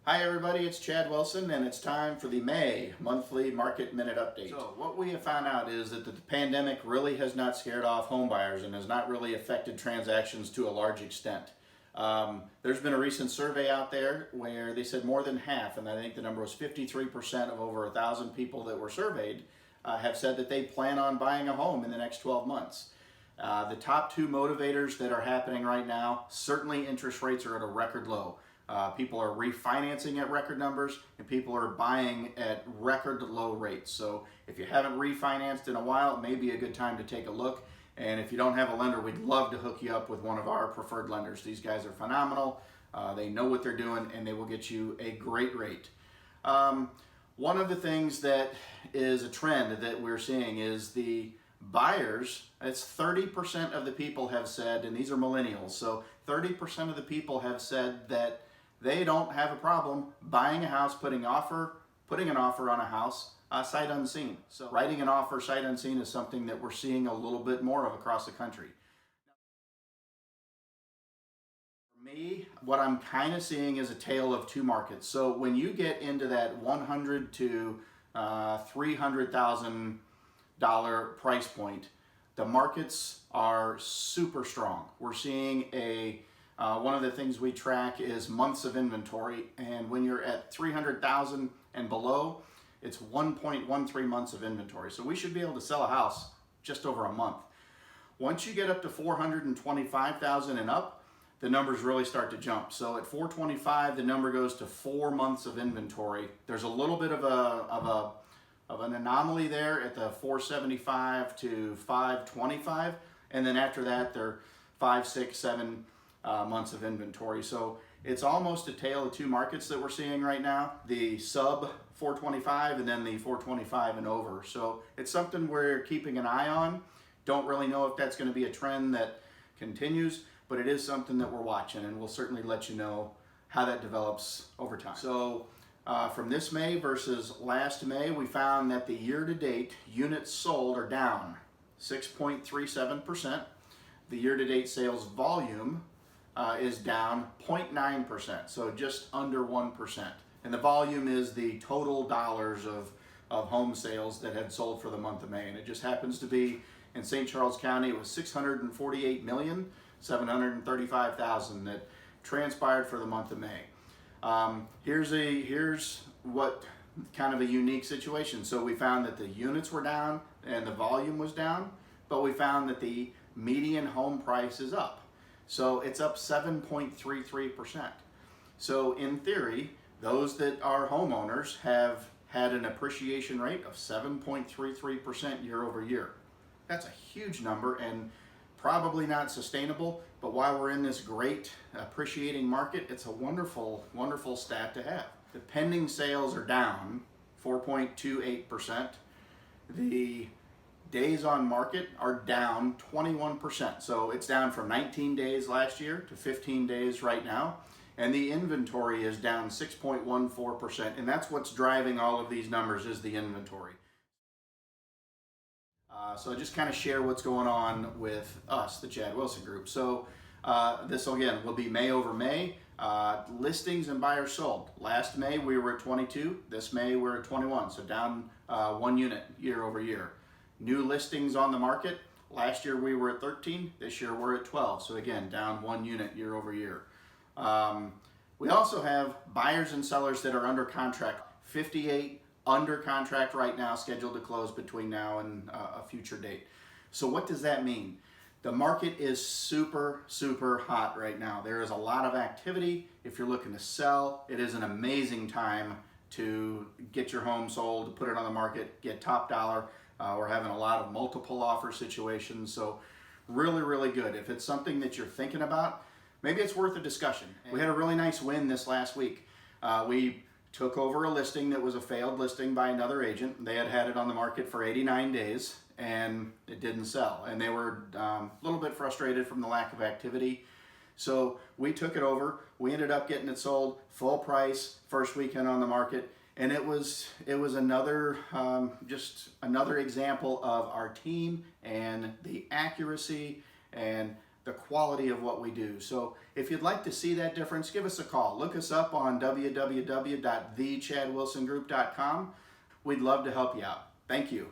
Hi everybody, it's Chad Wilson and it's time for the May monthly market minute update. So what we have found out is that the pandemic really has not scared off home buyers and has not really affected transactions to a large extent. There's been a recent survey out there where they said more than half, and I think the number was 53% of over 1,000 people that were surveyed have said that they plan on buying a home in the next 12 months. The top two motivators that are happening right now, certainly interest rates are at a record low. People are refinancing at record numbers and people are buying at record low rates. So if you haven't refinanced in a while, it may be a good time to take a look. And if you don't have a lender, we'd love to hook you up with one of our preferred lenders. These guys are phenomenal. They know what they're doing and they will get you a great rate. One of the things that is a trend that we're seeing is the buyers. It's 30% of the people have said, and these are millennials, so 30% of the people have said that they don't have a problem buying a house, putting an offer on a house sight unseen. So writing an offer sight unseen is something that we're seeing a little bit more of across the country. For me, what I'm kind of seeing is a tale of two markets. So when you get into that $100,000 to $300,000 price point, the markets are super strong. We're seeing one of the things we track is months of inventory, and when you're at 300,000 and below, it's 1.13 months of inventory. So we should be able to sell a house just over a month. Once you get up to 425,000 and up, the numbers really start to jump. So at 425, the number goes to 4 months of inventory. There's a little bit of an anomaly there at the 475 to 525, and then after that, they're 5, 6, 7 months of inventory. So it's almost a tale of two markets that we're seeing right now, the sub 425 and then the 425 and over. So it's something we're keeping an eye on. Don't really know if that's going to be a trend that continues, but it is something that we're watching, and we'll certainly let you know how that develops over time. So from this May versus last May, we found that the year-to-date units sold are down 6.37%. The year-to-date sales volume is down 0.9%, so just under 1%. And the volume is the total dollars of home sales that had sold for the month of May. And it just happens to be in St. Charles County, it was 648,735,000 that transpired for the month of May. Here's what kind of a unique situation. So we found that the units were down and the volume was down, but we found that the median home price is up. So it's up 7.33%. So in theory, those that are homeowners have had an appreciation rate of 7.33% year over year. That's a huge number and probably not sustainable, but while we're in this great appreciating market, it's a wonderful, wonderful stat to have. The pending sales are down 4.28%. The days on market are down 21%. So it's down from 19 days last year to 15 days right now. And the inventory is down 6.14%. And that's what's driving all of these numbers is the inventory. So I just kind of share what's going on with us, the Chad Wilson Group. So this again will be May over May. Listings and buyers sold. Last May we were at 22. This May we're at 21. So down 1 unit year over year. New listings on the market. Last year we were at 13. This year we're at 12. So again, down 1 unit year over year. We also have buyers and sellers that are under contract. 58 under contract right now, scheduled to close between now and a future date. So what does that mean? The market is super, super hot right now. There is a lot of activity. If you're looking to sell, it is an amazing time to get your home sold, put it on the market, get top dollar. We're having a lot of multiple offer situations, so really, really good. If it's something that you're thinking about, maybe it's worth a discussion. We had a really nice win this last week. We took over a listing that was a failed listing by another agent. They had had it on the market for 89 days and it didn't sell. And they were a little bit frustrated from the lack of activity. So we took it over. We ended up getting it sold full price, first weekend on the market. And it was another, just another example of our team and the accuracy and the quality of what we do. So if you'd like to see that difference, give us a call. Look us up on www.thechadwilsongroup.com. We'd love to help you out. Thank you.